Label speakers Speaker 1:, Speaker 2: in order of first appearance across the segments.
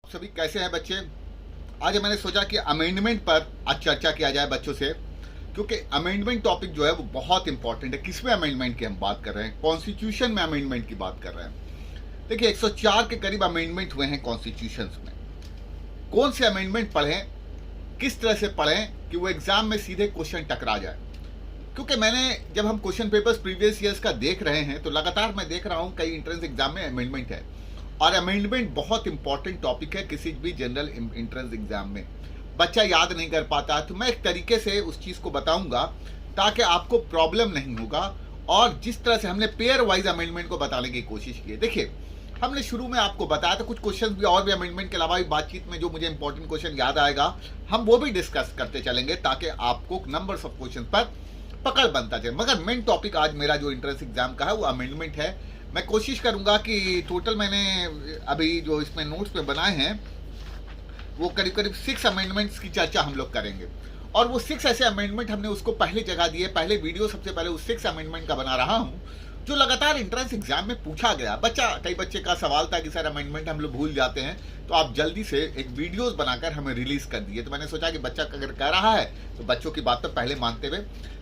Speaker 1: सभी कैसे हैं बच्चे। आज मैंने सोचा कि अमेंडमेंट पर आज चर्चा किया जाए बच्चों से, क्योंकि अमेंडमेंट टॉपिक जो है वो बहुत इंपॉर्टेंट है। किसमें अमेंडमेंट की हम बात कर रहे हैं? कॉन्स्टिट्यूशन में अमेंडमेंट की बात कर रहे हैं। देखिए 104 के करीब अमेंडमेंट हुए हैं कॉन्स्टिट्यूशन में। कौन से अमेंडमेंट पढ़ें, किस तरह से पढ़ें कि वो एग्जाम में सीधे क्वेश्चन टकरा जाए। क्योंकि मैंने जब हम क्वेश्चन पेपर्स प्रीवियस ईयर्स का देख रहे हैं तो लगातार मैं देख रहा हूं कई एंट्रेंस एग्जाम में अमेंडमेंट है, और अमेंडमेंट बहुत इंपॉर्टेंट टॉपिक है किसी भी जनरल एंट्रेंस एग्जाम में। बच्चा याद नहीं कर पाता तो मैं एक तरीके से उस चीज को बताऊंगा ताकि आपको प्रॉब्लम नहीं होगा। और जिस तरह से हमने पेयर वाइज अमेंडमेंट को बताने की कोशिश की है, देखिए हमने शुरू में आपको बताया था कुछ क्वेश्चन भी और भी अमेंडमेंट के अलावा भी बातचीत में जो मुझे इंपॉर्टेंट क्वेश्चन याद आएगा हम वो भी डिस्कस करते चलेंगे ताकि आपको नंबर्स ऑफ क्वेश्चन पर पकड़ बनता जाए। मगर मेन टॉपिक आज मेरा जो एंट्रेंस एग्जाम का है वो अमेंडमेंट है। मैं कोशिश करूंगा कि टोटल मैंने अभी जो इसमें नोट्स में बनाए हैं वो करीब करीब 6 अमेंडमेंट्स की चर्चा हम लोग करेंगे। और वो 6 ऐसे अमेंडमेंट हमने उसको पहले जगह दिए, पहले वीडियो सबसे पहले उस 6 अमेंडमेंट का बना रहा हूं जो लगातार एंट्रेंस एग्जाम में पूछा गया। कई बच्चे का सवाल था कि सर अमेंडमेंट हम लोग भूल जाते हैं, तो आप जल्दी से एक वीडियोस बनाकर हमें रिलीज कर दिए। तो मैंने सोचा कि बच्चा अगर कह रहा है तो बच्चों की बात तो पहले मानते हुए,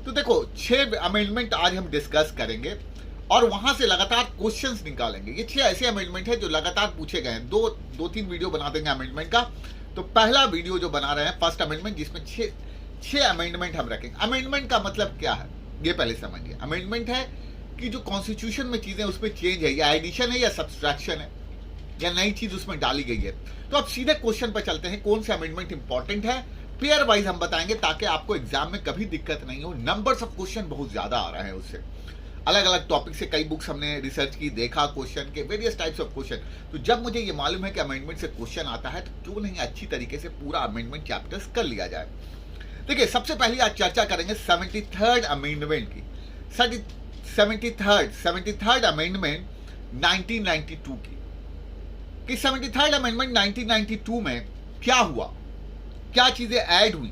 Speaker 1: तो देखो 6 अमेंडमेंट आज हम डिस्कस करेंगे और वहां से लगातार क्वेश्चंस निकालेंगे। ये 6 ऐसे अमेंडमेंट है जो लगातार पूछे गए हैं। दो तीन वीडियो बना देंगे अमेंडमेंट का। तो पहला वीडियो जो बना रहे हैं फर्स्ट अमेंडमेंट, जिसमें 6 अमेंडमेंट हम रखेंगे। अमेंडमेंट का मतलब क्या है ये पहले समझिए। अमेंडमेंट है कि जो कॉन्स्टिट्यूशन में चीजें उसमें चेंज है, या एडिशन है या सब्सट्रैक्शन है या नई चीज उसमें डाली गई है। तो अब सीधे क्वेश्चन पर चलते हैं, कौन से अमेंडमेंट इंपॉर्टेंट है पेयर वाइज हम बताएंगे ताकि आपको एग्जाम में कभी दिक्कत नहीं हो। नंबर्स ऑफ क्वेश्चन बहुत ज्यादा आ रहे हैं उससे। अलग अलग टॉपिक से कई बुक्स हमने रिसर्च की, देखा क्वेश्चन के वेरियस टाइप्स ऑफ क्वेश्चन। तो जब मुझे ये मालूम है कि अमेंडमेंट से क्वेश्चन आता है तो क्यों नहीं अच्छी तरीके से पूरा अमेंडमेंट चैप्टर्स कर लिया जाए। देखिए सबसे पहले आज चर्चा करेंगे 73rd अमेंडमेंट की। 73rd अमेंडमेंट 1992 की। कि 73rd अमेंडमेंट 1992 में क्या हुआ, क्या चीजें ऐड हुई,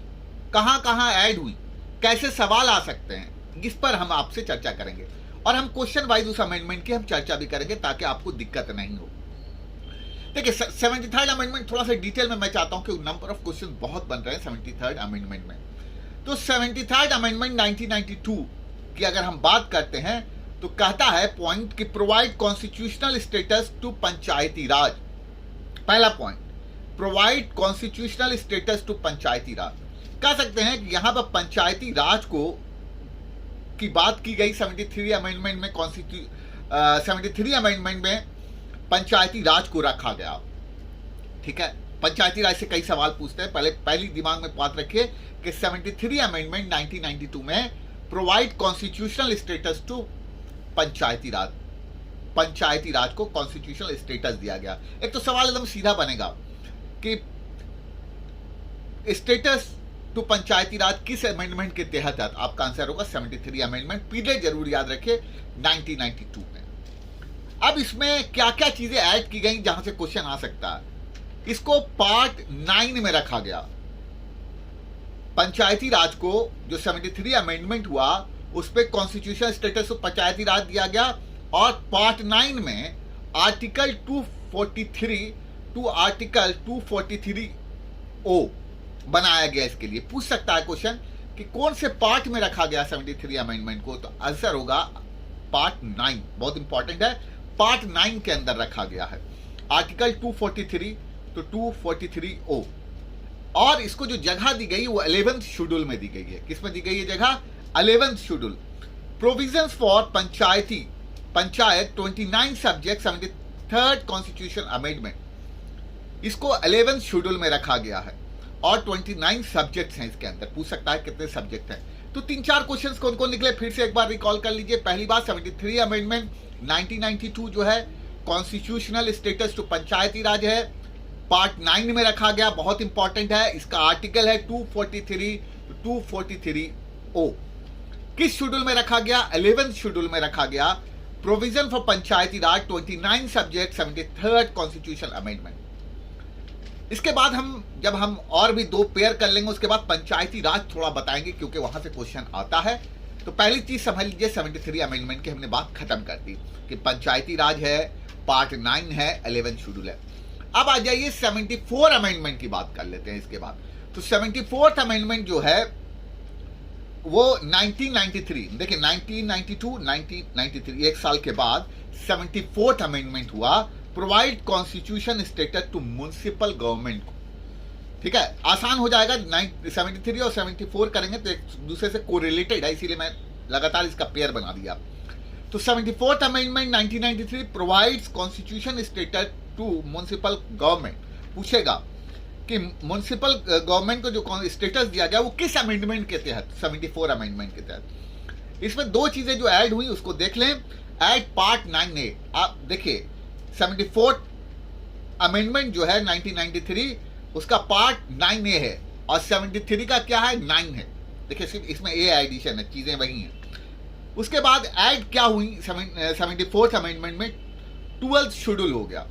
Speaker 1: कहां कहां ऐड हुई, कैसे सवाल आ सकते हैं, इस पर हम आपसे चर्चा करेंगे। और हम क्वेश्चन वाइज उस अमेंडमेंट की हम चर्चा भी करेंगे ताकि आपको दिक्कत नहीं हो। देखिए 73rd अमेंडमेंट थोड़ा सा डिटेल में मैं चाहता हूं कि नंबर ऑफ क्वेश्चन बहुत बन रहे हैं 73rd अमेंडमेंट में। तो 73rd अमेंडमेंट 1992 की अगर हम बात करते हैं तो कहता है पॉइंट कि provide constitutional status to Panchayati Raj. पहला point, provide constitutional status to Panchayati Raj. कह सकते हैं कि यहां पर पंचायती राज को की बात की गई 73 अमेंडमेंट में। 73 अमेंडमेंट में पंचायती राज को रखा गया। ठीक है, पंचायती राज से कई सवाल पूछते हैं। पहली दिमाग में बात रखिए कि 73 अमेंडमेंट 1992 में provide constitutional status to Panchayati राज। पंचायती राज को कॉन्स्टिट्यूशनल स्टेटस दिया गया। एक तो सवाल एकदम सीधा बनेगा कि स्टेटस टू पंचायती राज किस अमेंडमेंट के तहत है? आपका आंसर होगा 73 अमेंडमेंट। पीरियड जरूर याद रखिए 1992 में। अब इसमें क्या क्या चीजें ऐड की गई जहां से क्वेश्चन आ सकता है। इसको पार्ट 9 में रखा गया। पंचायती राज को जो 73 अमेंडमेंट हुआ उस पर कॉन्स्टिट्यूशन स्टेटस ऑफ पंचायती राज दिया गया। और पार्ट 9 में आर्टिकल 243 टू आर्टिकल 243O बनाया गया। इसके लिए पूछ सकता है क्वेश्चन कि कौन से पार्ट में रखा गया 73 अमेंडमेंट को, तो आंसर होगा पार्ट 9। बहुत इंपॉर्टेंट है, पार्ट 9 के अंदर रखा गया है। आर्टिकल 243 तो 243O। और इसको जो जगह दी गई वो 11th शेड्यूल में दी गई है। किसमें दी गई है जगह? 11th schedule. Provisions for panchayat 29 subject 73rd constitution amendment. इसको 11th शेड्यूल में रखा गया है और 29 सब्जेक्ट्स हैं इसके अंदर। पूछ सकता है कितने सब्जेक्ट हैं। तो 3-4 क्वेश्चंस कौन कौन निकले फिर से एक बार रिकॉल कर लीजिए। पहली बात 73 अमेंडमेंट 1992 जो है कॉन्स्टिट्यूशनल स्टेटस टू पंचायती राज है, पार्ट 9 में रखा गया। बहुत इंपॉर्टेंट है। इसका आर्टिकल है 243 243O। किस शेड्यूल में रखा गया? 11th शेड्यूल में रखा गया। Provision for Panchayati Raj 29 subject 73rd constitution amendment. इसके बाद जब हम और भी 2 पेयर कर लेंगे उसके बाद पंचायती राज थोड़ा बताएंगे क्योंकि वहां से क्वेश्चन आता है। तो पहली चीज समझ लीजिए 73 अमेंडमेंट की हमने बात खत्म कर दी कि पंचायती राज है, पार्ट 9 है, 11th शेड्यूल है। अब आ जाइए 74 अमेंडमेंट की बात कर लेते हैं इसके बाद। तो 74th अमेंडमेंट जो है वो 1993, देखिए 1992, 1993, एक साल के बाद 74th अमेंडमेंट हुआ, provide constitution status to municipal government को। ठीक है, आसान हो जाएगा, 73 और 74 करेंगे तो एक दूसरे से कोरिलेटेड है, इसीलिए मैं लगातार इसका पेयर बना दिया। तो 74th amendment 1993 provides constitution status to municipal government. पूछेगा कि म्युनिसिपल गवर्नमेंट को जो स्टेटस दिया गया वो किस अमेंडमेंट के तहत, 74 अमेंडमेंट के तहत। इसमें दो चीजें जो ऐड हुई उसको देख लें। ऐड पार्ट 9A, आप देखिए 74 अमेंडमेंट जो है 1993 उसका पार्ट 9A है और 73 का क्या है, 9 है। देखिए सिर्फ इसमें ए एडिशन है, चीजें वही हैं। उसके बाद ऐड क्या हुई 74th अमेंडमेंट में, 12th शेड्यूल हो गया।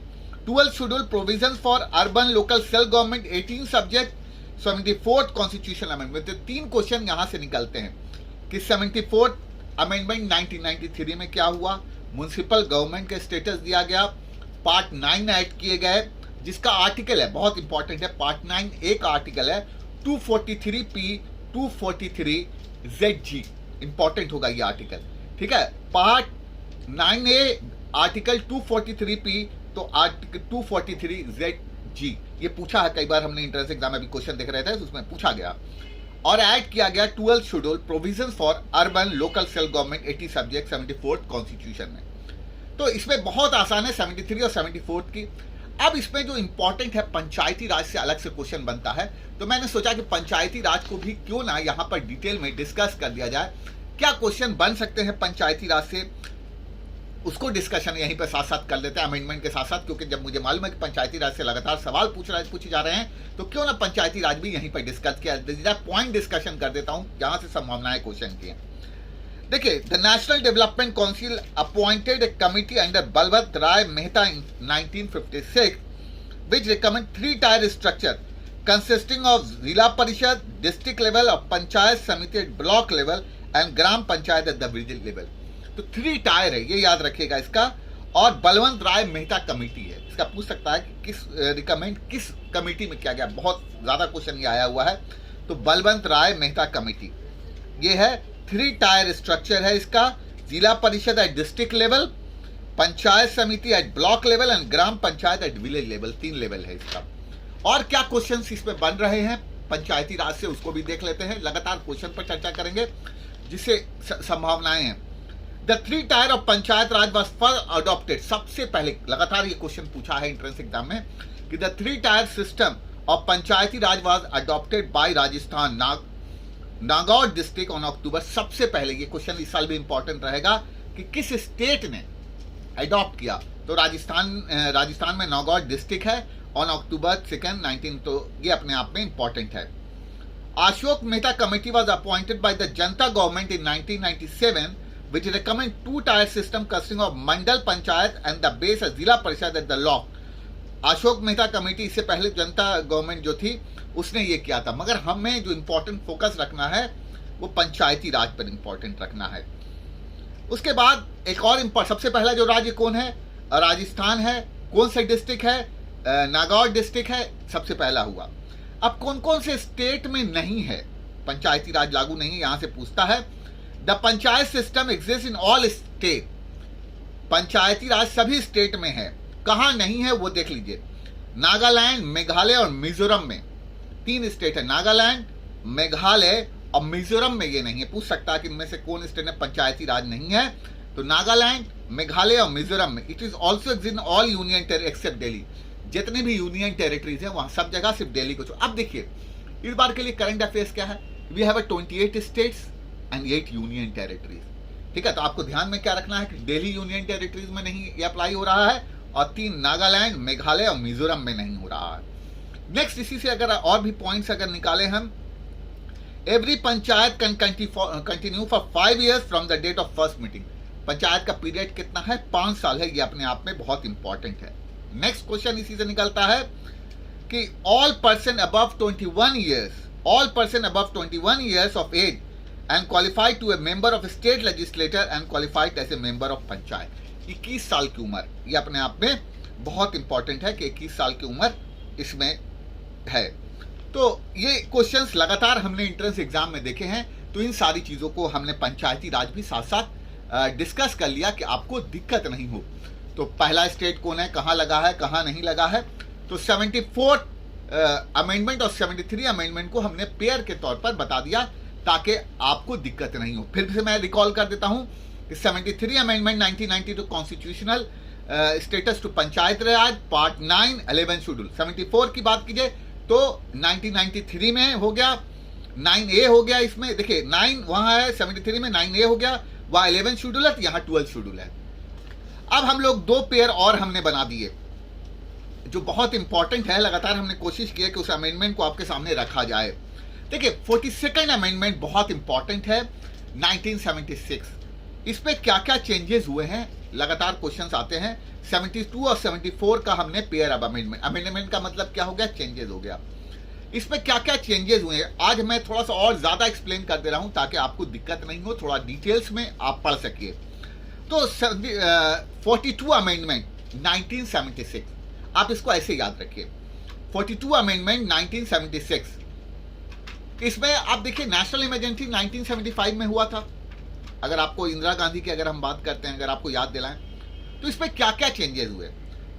Speaker 1: 12th schedule provision for urban local self government 18 subject 74th constitution amendment. तो 3 क्वेश्चन यहां से निकलते हैं कि 74th अमेंडमेंट 1993 में क्या हुआ, म्युनिसिपल गवर्नमेंट के स्टेटस दिया गया, पार्ट 9 ऐड किए गए जिसका आर्टिकल है, बहुत इंपॉर्टेंट है, पार्ट 9A का आर्टिकल है 243P 243ZG, इंपॉर्टेंट होगा ये आर्टिकल। ठीक है, पार्ट 9A आर्टिकल 243P तो आर्टिकल 243ZG, ये पूछा है कई बार, हमने एंट्रेंस एग्जाम में भी क्वेश्चन देख रहे थे तो उसमें पूछा गया। और ऐड किया गया 12th schedule provision for urban local self government 80 subject 74th constitution में। तो इसमें बहुत आसान है 73 और 74 की। अब इसमें जो इंपॉर्टेंट है पंचायती राज से अलग से क्वेश्चन बनता है, तो मैंने सोचा कि पंचायती राज को भी क्यों ना यहां पर डिटेल में डिस्कस कर दिया जाए, क्या क्वेश्चन बन सकते हैं पंचायती राज से, उसको डिस्कशन यहीं पर साथ साथ कर लेते हैं अमेंडमेंट के साथ साथ, क्योंकि जब मुझे मालूम है कि पंचायती राज से लगातार सवाल पूछे जा रहे हैं तो क्यों ना पंचायती राज भी यहीं पर डिस्कस किया, पॉइंट डिस्कशन कर देता हूं जहां से संभावनाएं क्वेश्चन की हैं। देखिए, the national development council appointed a committee under Balwant Rai Mehta in 1956 which recommend 3-tier structure consisting of जिला परिषद, डिस्ट्रिक्ट लेवल और पंचायत समिति block level and gram panchayat at the village level. तो 3 टायर है, ये याद रखिएगा इसका। और बलवंत राय मेहता कमेटी है, इसका पूछ सकता है कि किस रिकमेंड किस कमेटी में किया गया, बहुत ज्यादा क्वेश्चन ये आया हुआ है। तो बलवंत राय मेहता कमेटी ये है, 3 टायर स्ट्रक्चर है इसका, जिला Parishad at district level, panchayat samiti at block level and gram panchayat at village level, 3 level है इसका। और क्या क्वेश्चंस इसमें बन रहे हैं पंचायती राज से उसको भी देख लेते हैं, लगातार क्वेश्चन पर चर्चा करेंगे जिससे संभावनाएं हैं। The 3 tyre of panchayat Raj was first adopted, सबसे पहले लगातार ये क्वेश्चन पूछा है एंट्रेंस एग्जाम में कि the 3 tier system of Panchayati Raj was adopted by Rajasthan Nagaur district on October. सबसे पहले ये क्वेश्चन इस साल भी इंपॉर्टेंट रहेगा कि किस स्टेट ने अडॉप्ट किया, तो राजस्थान में नागौर डिस्ट्रिक्ट है ऑन अक्टूबर 2, 19, तो ये अपने आप में इंपॉर्टेंट है। Ashok Mehta committee was appointed by the Janata government in 1997 which recommend 2-tier system consisting of Mandal panchayat and the base Zila Parishad at the block. Ashok Mehta committee इससे पहले जनता गवर्नमेंट जो थी उसने ये किया था, मगर हमें जो इंपॉर्टेंट फोकस रखना है वो पंचायती राज पर इंपॉर्टेंट रखना है। उसके बाद एक और सबसे पहला जो राज्य कौन है, राजस्थान है। कौन सा डिस्ट्रिक्ट है, नागौर डिस्ट्रिक्ट है, सबसे पहला हुआ। अब कौन कौन से स्टेट में नहीं है पंचायती राज लागू नहीं, यहां से पूछता है। The panchayat system exist in all state, Panchayati Raj सभी स्टेट में है। कहां नहीं है वो देख लीजिए, नागालैंड, मेघालय और मिजोरम में 3 स्टेट है, नागालैंड, मेघालय और मिजोरम में ये नहीं है। पूछ सकता है कि इनमें से कौन स्टेट में पंचायती राज नहीं है, तो नागालैंड, मेघालय और मिजोरम में। It is also exist in all union territory except Delhi, जितने भी यूनियन टेरिटरीज है वहां सब जगह सिर्फ दिल्ली को। अब देखिए इस बार के लिए करंट अफेयर्स क्या है, we have 28 states and 8 union territories. ठीक है, तो आपको ध्यान में क्या रखना है कि दिल्ली यूनियन टेरिटरीज में नहीं ये अप्लाई हो रहा है और 3 नागालैंड, मेघालय और मिजोरम में नहीं हो रहा है। नेक्स्ट, इसी से अगर और भी पॉइंट्स अगर निकाले हम, every panchayat can continue for 5 years from the date of first meeting. Panchayat का पीरियड कितना है, 5 साल है, ये अपने आप में बहुत इंपॉर्टेंट है। नेक्स्ट क्वेश्चन इसी से निकलता है कि all person above 21 years of age and qualified to a member of state legislature and qualified as a member of panchayat. 21 साल की उम्र ये अपने आप में बहुत इंपॉर्टेंट है कि 21 साल की उम्र इसमें है। तो ये क्वेश्चंस लगातार हमने एंट्रेंस एग्जाम में देखे हैं, तो इन सारी चीज़ों को हमने पंचायती राज भी साथ साथ डिस्कस कर लिया कि आपको दिक्कत नहीं हो। तो पहला स्टेट कौन है, कहाँ लगा है, कहाँ नहीं लगा है। तो 74 अमेंडमेंट और 73 अमेंडमेंट को हमने पेयर के तौर पर बता दिया ताकि आपको दिक्कत नहीं हो। फिर से मैं रिकॉल कर देता हूं कि 73 amendment 1992 constitutional status to panchayat raj part 9 11 schedule. 74 की बात कीजिए तो 1993 में हो गया, 9A हो गया। इसमें देखिए 9 वहां है, 73 में 9A हो गया, वहां 11 शेड्यूल है, यहाँ 12 शेड्यूल है। अब हम लोग 2 पेयर और हमने बना दिए जो बहुत इंपॉर्टेंट है। लगातार हमने कोशिश की है कि उस अमेंडमेंट को आपके सामने रखा जाए। देखिए 42nd अमेंडमेंट बहुत इंपॉर्टेंट है 1976। इस पे क्या क्या चेंजेस हुए हैं, लगातार क्वेश्चंस आते हैं। 72 और 74 का हमने पेयर अब अमेंडमेंट का मतलब क्या हो गया, चेंजेस हो गया। इस पे क्या क्या चेंजेस हुए हैं आज मैं थोड़ा सा और ज्यादा एक्सप्लेन कर दे रहा हूं ताकि आपको दिक्कत नहीं हो, थोड़ा डिटेल्स में आप पढ़ सकिए। तो 42 अमेंडमेंट 1976, आप इसको ऐसे याद रखिए। 42 अमेंडमेंट 1976, इसमें आप देखिए नेशनल इमरजेंसी 1975 में हुआ था। अगर आपको इंदिरा गांधी की अगर हम बात करते हैं, अगर आपको याद दिलाएं तो इसमें क्या क्या चेंजेस हुए।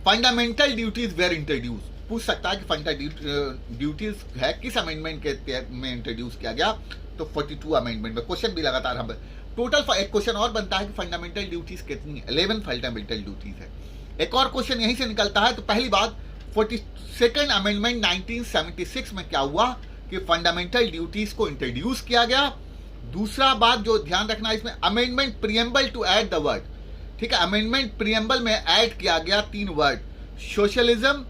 Speaker 1: फंडामेंटल ड्यूटीज वेर इंट्रोड्यूस, पूछ सकता है कि फंडामेंटल ड्यूटीज है किस अमेंडमेंट के में इंट्रोड्यूस किया गया। तो 42 अमेंडमेंट में क्वेश्चन भी लगातार हम टोटल एक क्वेश्चन और बनता है कि फंडामेंटल ड्यूटीज कितनी, 11 फंडामेंटल ड्यूटीज है। एक और क्वेश्चन यहीं से निकलता है। तो पहली बात 42nd अमेंडमेंट 1976 में क्या हुआ कि फंडामेंटल ड्यूटीज को इंट्रोड्यूस किया गया। दूसरा बात जो ध्यान रखना है इसमें, amendment preamble to add the word, ठीक है, अमेंडमेंट प्रीएम्बल में ऐड किया गया 3 word, socialism,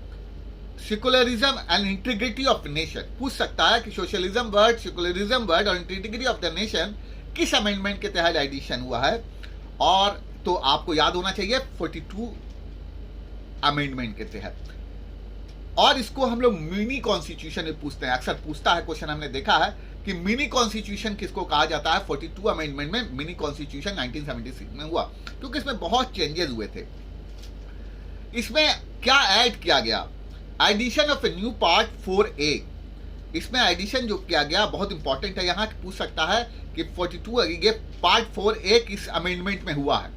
Speaker 1: secularism and integrity of nation. पूछ सकता है कि सोशलिज्म वर्ड, सेकुलरिज्म वर्ड और इंटीग्रिटी ऑफ द नेशन किस अमेंडमेंट के तहत एडिशन हुआ है। और तो आपको याद होना चाहिए 42 अमेंडमेंट के तहत। और इसको हम लोग मिनी कॉन्स्टिट्यूशन में पूछते हैं, अक्सर पूछता है क्वेश्चन, हमने देखा है कि मिनी कॉन्स्टिट्यूशन किसको कहा जाता है। 42 अमेंडमेंट में मिनी कॉन्स्टिट्यूशन 1976 में हुआ क्योंकि इसमें बहुत चेंजेस हुए थे। इसमें क्या ऐड किया गया, addition of a new part 4A। इसमें एडिशन जो किया गया बहुत इंपॉर्टेंट है, यहां पूछ सकता है कि 42 पार्ट 4A किस अमेंडमेंट में हुआ है।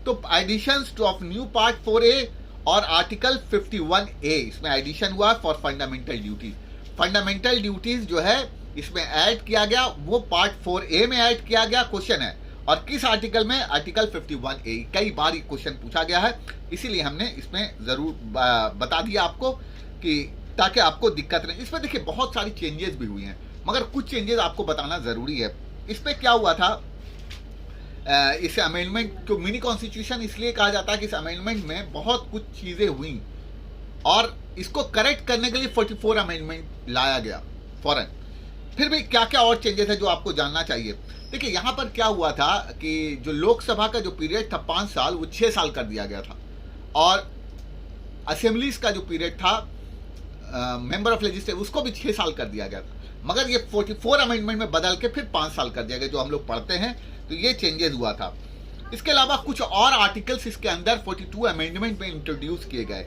Speaker 1: तो addition of new part 4A और आर्टिकल 51A इसमें एडिशन हुआ for fundamental duties. Fundamental duties जो है इसमें ऐड किया गया, वो पार्ट 4A में ऐड किया गया। क्वेश्चन है और किस आर्टिकल में, आर्टिकल 51A। कई बार ये क्वेश्चन पूछा गया है, इसीलिए हमने इसमें जरूर बता दिया आपको कि ताकि आपको दिक्कत नहीं। इसमें देखिए बहुत सारी चेंजेस भी हुई हैं, मगर कुछ चेंजेस आपको बताना जरूरी है। इसमें क्या हुआ था, इस अमेंडमेंट को मिनी कॉन्स्टिट्यूशन इसलिए कहा जाता है कि इस अमेंडमेंट में बहुत कुछ चीजें हुई और इसको करेक्ट करने के लिए 44 अमेंडमेंट लाया गया फौरन। फिर भी क्या क्या और चेंजेस है जो आपको जानना चाहिए। देखिए यहाँ पर क्या हुआ था कि जो लोकसभा का जो पीरियड था 5 साल, वो 6 साल कर दिया गया था। और असेंबलीज का जो पीरियड था मेंबर ऑफ लेजिस्लेटिव, उसको भी 6 साल कर दिया गया था। मगर ये 44 अमेंडमेंट में बदल के फिर 5 साल कर दिया गया, जो हम लोग पढ़ते हैं। तो ये चेंजेस हुआ था। इसके अलावा कुछ और आर्टिकल्स इसके अंदर 42 अमेंडमेंट में इंट्रोड्यूस किए गए।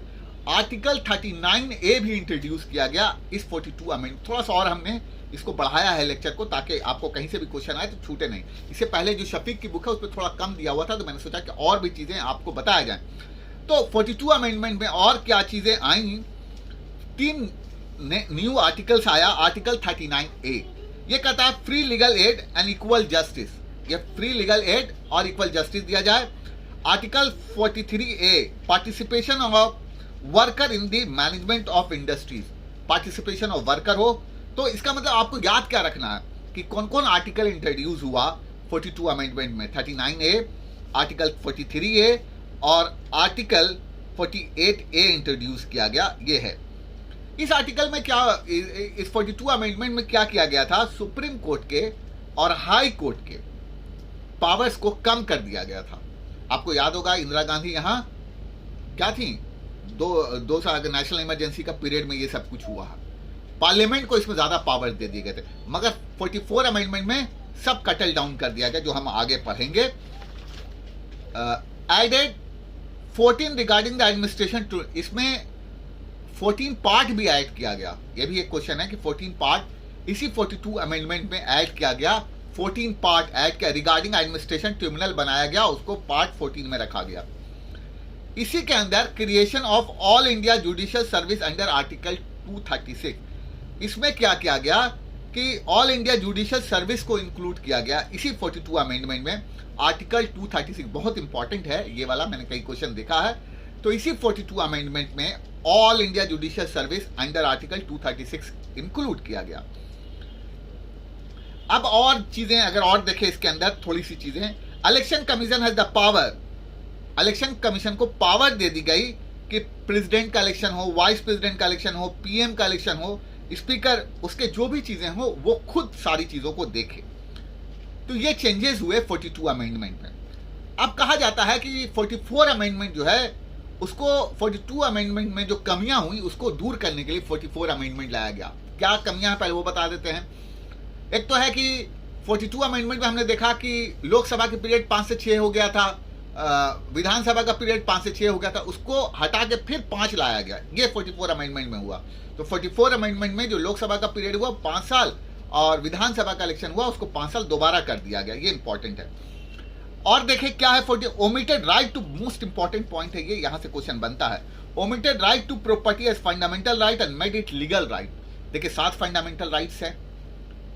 Speaker 1: आर्टिकल 39A भी इंट्रोड्यूस किया गया इस 42 अमेंडमेंट। थोड़ा सा और हमने इसको बढ़ाया है लेक्चर को, ताकि आपको कहीं से भी क्वेश्चन आए तो छूटे नहीं। इससे पहले जो शफीक की बुक है उस पर थोड़ा कम दिया हुआ था, तो मैंने सोचा कि और भी चीजें आपको बताया जाए। तो 42 अमेंडमेंट में और क्या चीजें आई, 3 न्यू आर्टिकल्स आया। आर्टिकल 39A ये कहता है free legal aid and equal justice, ये फ्री लीगल एड और इक्वल जस्टिस दिया जाए। Article 43A participation of worker in the management of industries, participation of worker हो। तो इसका मतलब आपको याद क्या रखना है कि कौन कौन आर्टिकल इंट्रोड्यूस हुआ 42 अमेंडमेंट में। 39A, आर्टिकल 43A और आर्टिकल 48A इंट्रोड्यूस किया गया, ये है। इस आर्टिकल में क्या, इस 42 अमेंडमेंट में क्या किया गया था, सुप्रीम कोर्ट के और हाई कोर्ट के पावर्स को कम कर दिया गया था। आपको याद होगा इंदिरा गांधी यहाँ क्या थी, 2 साल नेशनल इमरजेंसी का पीरियड में ये सब कुछ हुआ है। पार्लियामेंट को इसमें ज्यादा पावर दे दिए गए थे, मगर 44 अमेंडमेंट में सब कटल डाउन कर दिया गया, जो हम आगे पढ़ेंगे। Added 14 regarding the administration to, इसमें 14 पार्ट भी ऐड किया गया। ये भी एक क्वेश्चन है कि 14 पार्ट इसी 42 अमेंडमेंट में ऐड किया गया। 14 पार्ट ऐड किया, रिगार्डिंग एडमिनिस्ट्रेशन ट्रिब्यूनल बनाया गया, उसको पार्ट 14 में रखा गया। इसी के अंदर creation of all India judicial service under article 236, इसमें क्या किया गया कि ऑल इंडिया जुडिशियल सर्विस को इंक्लूड किया गया इसी 42 अमेंडमेंट में। आर्टिकल 236 बहुत इंपॉर्टेंट है ये वाला, मैंने कई क्वेश्चन देखा है। तो इसी 42 अमेंडमेंट में all India judicial service under article 236 include किया गया। अब और चीजें अगर और देखें इसके अंदर थोड़ी सी चीजें, election commission has the power, election commission को पावर दे दी गई कि प्रेसिडेंट का इलेक्शन हो, वाइस प्रेसिडेंट का इलेक्शन हो, पीएम का इलेक्शन हो, स्पीकर, उसके जो भी चीजें हो वो खुद सारी चीजों को देखे। तो ये चेंजेस हुए 42 अमेंडमेंट में। अब कहा जाता है कि 44 अमेंडमेंट जो है उसको 42 अमेंडमेंट में जो कमियां हुई उसको दूर करने के लिए 44 अमेंडमेंट लाया गया। क्या कमियां हैं पहले वो बता देते हैं। एक तो है कि 42 अमेंडमेंट में हमने देखा कि लोकसभा के पीरियड 5 से 6 हो गया था, विधानसभा का पीरियड 5 से 6 हो गया था, उसको हटा के फिर 5 लाया गया। ये 44 अमेंडमेंट में हुआ। तो 44 अमेंडमेंट में जो लोकसभा का पीरियड हुआ 5 साल और विधानसभा का इलेक्शन हुआ उसको 5 साल दोबारा कर दिया गया। ये इंपॉर्टेंट है। और देखें क्या है, omitted right to, most important point है ये, यहां से क्वेश्चन बनता है। Omitted right to property as fundamental right and made it legal right. देखिए 7 फंडामेंटल राइट्स है,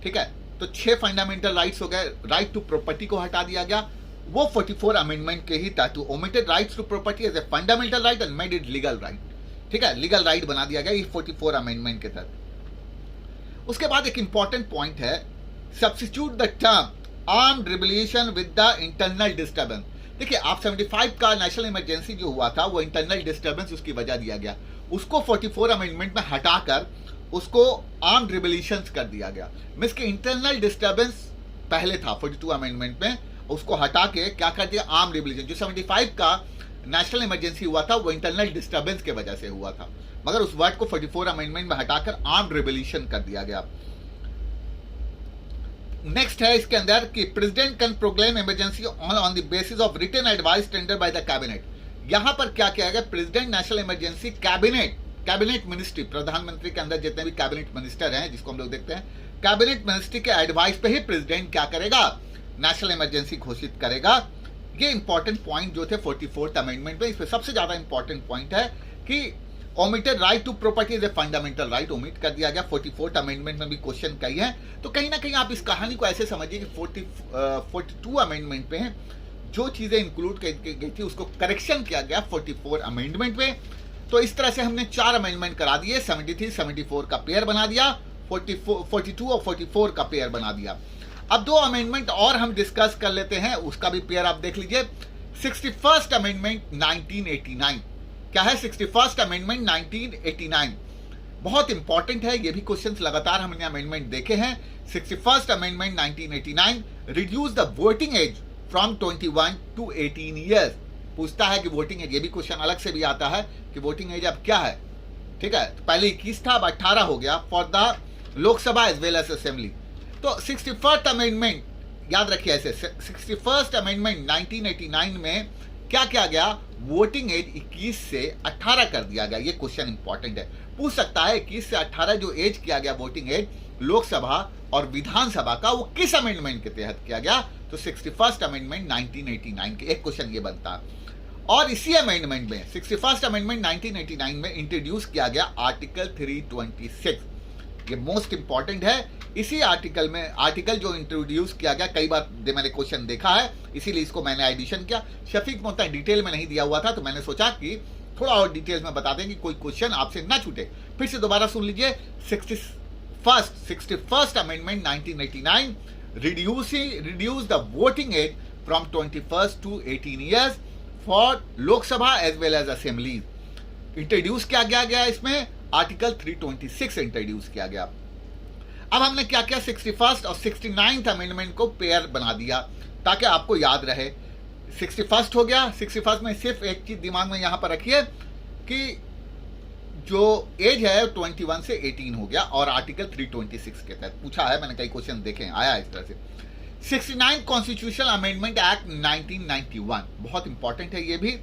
Speaker 1: ठीक है, तो 6 फंडामेंटल राइट्स हो गए। राइट टू प्रॉपर्टी को हटा दिया गया, वो 44 अमेंडमेंट के ही तहत omitted rights to property as a fundamental right and made it legal right, ठीक है, लीगल राइट बना दिया गया ये 44 अमेंडमेंट के तहत। उसके बाद एक इंपॉर्टेंट पॉइंट है, substitute the term armed rebellion with the internal disturbance. देखिए आप 75 का नेशनल इमरजेंसी जो हुआ था वो इंटरनल डिस्टर्बेंस उसकी वजह दिया गया, उसको 44 अमेंडमेंट में हटाकर उसको आर्म्ड रिबेलियन कर दिया गया। मींस के इंटरनल डिस्टर्बेंस पहले था 42 अमेंडमेंट में, उसको हटा के क्या कर दिया, आर्म्ड रिबेलियन। जो 75 का नेशनल इमरजेंसी हुआ था वो इंटरनल डिस्टर्बेंस के वजह से हुआ था, मगर उस वर्ड को 44 अमेंडमेंट में हटाकर आर्म्ड रिबेलियन कर दिया गया। नेक्स्ट है इसके अंदर कि president can proclaim emergency on the basis of written advice tender by the cabinet. यहां पर क्या किया गया, president national emergency cabinet ministry, प्रधानमंत्री के अंदर जितने भी कैबिनेट मिनिस्टर हैं जिसको हम लोग देखते हैं, कैबिनेट मिनिस्ट्री के एडवाइस पे ही प्रेसिडेंट क्या करेगा, नेशनल इमरजेंसी घोषित करेगा। ये इंपॉर्टेंट पॉइंट जो थे 44th अमेंडमेंट में, इसमें सबसे ज्यादा इंपॉर्टेंट पॉइंट है कि omitted right to property is a fundamental right, omit कर दिया गया। 44th अमेंडमेंट में भी क्वेश्चन कई है, तो कहीं ना कहीं आप इस कहानी को ऐसे समझिए कि 42 अमेंडमेंट में जो चीजें इंक्लूड की गई थी उसको करेक्शन किया गया 44 अमेंडमेंट में। तो इस तरह से हमने 4 अमेंडमेंट करा दिए, 73, 74 का पेयर बना दिया, 42 और 44 का पेयर बना दिया। अब 2 अमेंडमेंट और हम डिस्कस कर लेते हैं, उसका भी पेयर आप देख लीजिए। 61st अमेंडमेंट 1989, क्या है 61st अमेंडमेंट 1989, बहुत इंपॉर्टेंट है, ये भी क्वेश्चंस लगातार हमने अमेंडमेंट देखे हैं। 61st amendment 1989 reduce the voting age from 21 to 18 years. पूछता है कि वोटिंग एज, ये भी क्वेश्चन अलग से भी आता है कि वोटिंग एज अब क्या है, ठीक है, तो पहले 21 था अब 18 हो गया for the Lok Sabha as well as assembly. तो 61st अमेंडमेंट याद रखिए ऐसे, 61st अमेंडमेंट 1989 में क्या किया गया, वोटिंग एज 21 से 18 कर दिया गया। ये क्वेश्चन इंपॉर्टेंट है, पूछ सकता है 21 से 18 जो एज किया गया वोटिंग एज लोकसभा और विधानसभा का, वो किस अमेंडमेंट के तहत किया गया, तो 61st अमेंडमेंट 1989 के, एक क्वेश्चन ये बनता है। और इसी अमेंडमेंट में 61st अमेंडमेंट 1989 में इंट्रोड्यूस किया गया आर्टिकल 326, ये मोस्ट इंपॉर्टेंट है। इसी आर्टिकल में, आर्टिकल जो इंट्रोड्यूस किया गया, कई बार मैंने क्वेश्चन देखा है इसीलिए इसको मैंने एडिशन किया। शफीक मोहता डिटेल में नहीं दिया हुआ था तो मैंने सोचा कि थोड़ा और डिटेल्स में बता दें कि कोई क्वेश्चन आपसे ना छूटे। फिर से दोबारा सुन लीजिए, 61st amendment 1989 reduce the voting age from 21 to 18 years for Lok Sabha as well as assembly. Introduce किया गया इसमें आर्टिकल 326 इंट्रोड्यूस किया गया। अब हमने क्या किया, 61st और 69th अमेंडमेंट को पेयर बना दिया ताकि आपको याद रहे। 61st हो गया, 61st में सिर्फ एक चीज दिमाग में यहां पर रखिए कि जो एज है 21 से 18 हो गया और आर्टिकल 326 के तहत पूछा है, मैंने कई क्वेश्चन देखे हैं, आया इस तरह से। 69 कॉन्स्टिट्यूशनल अमेंडमेंट एक्ट 1991 बहुत इंपॉर्टेंट है ये भी।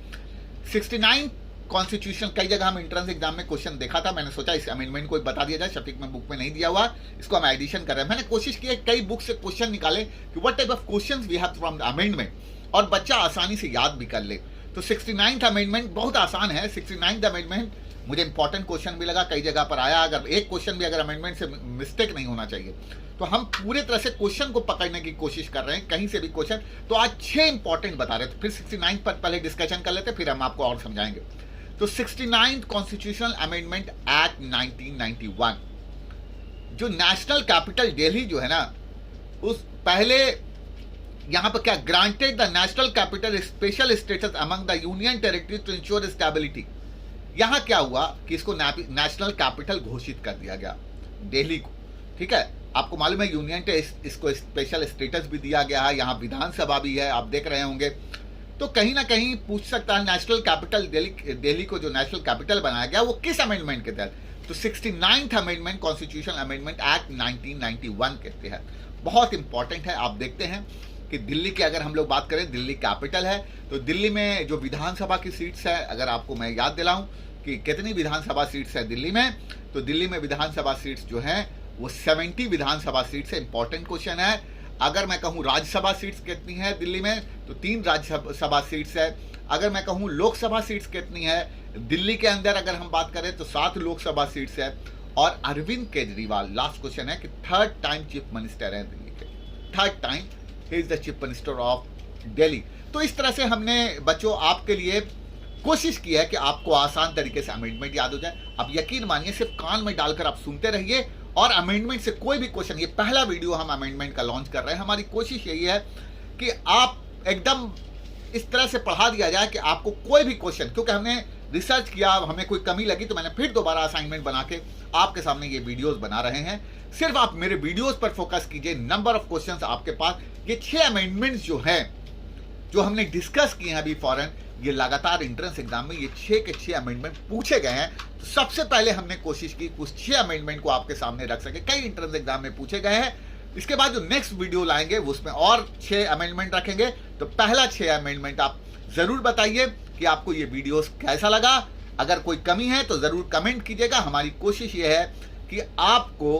Speaker 1: 69 कॉन्स्टिट्यूशन, कई जगह हम एंट्रेंस एग्जाम में क्वेश्चन देखा था, मैंने सोचा इस अमेंडमेंट को बता दिया जाए, शफीक में बुक में नहीं दिया हुआ, इसको हम एडिशन कर रहे हैं। मैंने कोशिश की है कई बुक से क्वेश्चन निकाले कि what type of questions we have from the amendment, और बच्चा आसानी से याद भी कर ले। तो 69th अमेंडमेंट बहुत आसान है। 69th अमेंडमेंट मुझे इंपॉर्टेंट क्वेश्चन भी लगा, कई जगह पर आया, अगर एक क्वेश्चन भी अगर अमेंडमेंट से मिस्टेक नहीं होना चाहिए। तो हम पूरे तरह से क्वेश्चन को पकड़ने की कोशिश कर रहे हैं, कहीं से भी क्वेश्चन। तो आज 6 इंपॉर्टेंट बता रहे थे, फिर 69 पर पहले डिस्कशन कर लेते, फिर हम आपको और समझाएंगे। तो 69th कॉन्स्टिट्यूशनल अमेंडमेंट एक्ट 1991, जो नेशनल कैपिटल दिल्ली जो है ना, उस पहले यहां पर क्या, granted the national capital special status among the union territory to ensure stability. यहां क्या हुआ कि इसको नेशनल कैपिटल घोषित कर दिया गया दिल्ली को, ठीक है। आपको मालूम है यूनियन इसको स्पेशल स्टेटस भी दिया गया है, यहां विधानसभा भी है, आप देख रहे होंगे। तो कहीं ना कहीं पूछ सकता है नेशनल कैपिटल दिल्ली को जो नेशनल कैपिटल बनाया गया वो किस अमेंडमेंट के तहत? तो 69th amendment constitution amendment act 1991 के तहत। बहुत इंपॉर्टेंट है। आप देखते हैं कि दिल्ली की अगर हम लोग बात करें, दिल्ली कैपिटल है, तो दिल्ली में जो विधानसभा की सीट्स है, अगर आपको मैं याद दिलाऊं कि कितनी विधानसभा सीट्स है दिल्ली में, तो दिल्ली में विधानसभा सीट्स जो हैं वो 70 विधानसभा सीट्स है। इंपॉर्टेंट क्वेश्चन है। अगर मैं कहूं राज्यसभा सीट्स कितनी है दिल्ली में, तो 3 राज्यसभा सीट्स है। अगर मैं कहूं लोकसभा सीट्स कितनी है दिल्ली के अंदर, अगर हम बात करें तो 7 लोकसभा सीट्स है। और अरविंद केजरीवाल, लास्ट क्वेश्चन है कि 3rd टाइम चीफ मिनिस्टर है दिल्ली के, 3rd time he is the chief minister of Delhi. तो इस तरह से हमने बच्चों आपके लिए कोशिश की है कि आपको आसान तरीके से अमेंडमेंट याद हो जाए। आप यकीन मानिए, सिर्फ कान में डालकर आप सुनते रहिए, और अमेंडमेंट से कोई भी क्वेश्चन, ये पहला वीडियो हम अमेंडमेंट का लॉन्च कर रहे हैं, हमारी कोशिश यही है कि आप एकदम इस तरह से पढ़ा दिया जाए कि आपको कोई भी क्वेश्चन, क्योंकि हमने रिसर्च किया, हमें कोई कमी लगी तो मैंने फिर दोबारा असाइनमेंट बना के आपके सामने ये वीडियोस बना रहे हैं। सिर्फ आप मेरे वीडियोस पर फोकस कीजिए, नंबर ऑफ क्वेश्चंस आपके पास। ये 6 अमेंडमेंट्स जो हैं, जो हमने डिस्कस किए हैं अभी फॉरन, ये लगातार एंट्रेंस एग्जाम में ये 6 के 6 अमेंडमेंट पूछे गए हैं। तो सबसे पहले हमने कोशिश की उस 6 अमेंडमेंट को आपके सामने रख सके, कई एंट्रेंस एग्जाम में पूछे गए हैं। इसके बाद जो नेक्स्ट वीडियो लाएंगे वो उसमें और 6 अमेंडमेंट रखेंगे। तो पहला 6 अमेंडमेंट आप जरूर बताइए कि आपको ये वीडियोस कैसा लगा। अगर कोई कमी है तो जरूर कमेंट कीजिएगा। हमारी कोशिश ये है कि आपको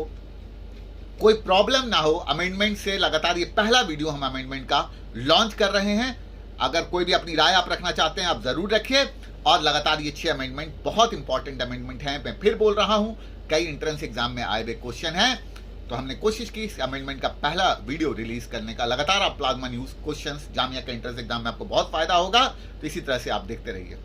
Speaker 1: कोई प्रॉब्लम ना हो अमेंडमेंट से। लगातार ये पहला वीडियो हम अमेंडमेंट का लॉन्च कर रहे हैं। अगर कोई भी अपनी राय आप रखना चाहते हैं आप जरूर रखिए। और लगातार ये 6 अमेंडमेंट बहुत इंपॉर्टेंट अमेंडमेंट हैं। मैं फिर बोल रहा हूं, कई एंट्रेंस एग्जाम में आए हुए क्वेश्चन हैं, तो हमने कोशिश की इस अमेंडमेंट का पहला वीडियो रिलीज करने का। लगातार आप प्लाज्मा न्यूज क्वेश्चंस जामिया का एंट्रेंस एग्जाम में आपको बहुत फायदा होगा, तो इसी तरह से आप देखते रहिए।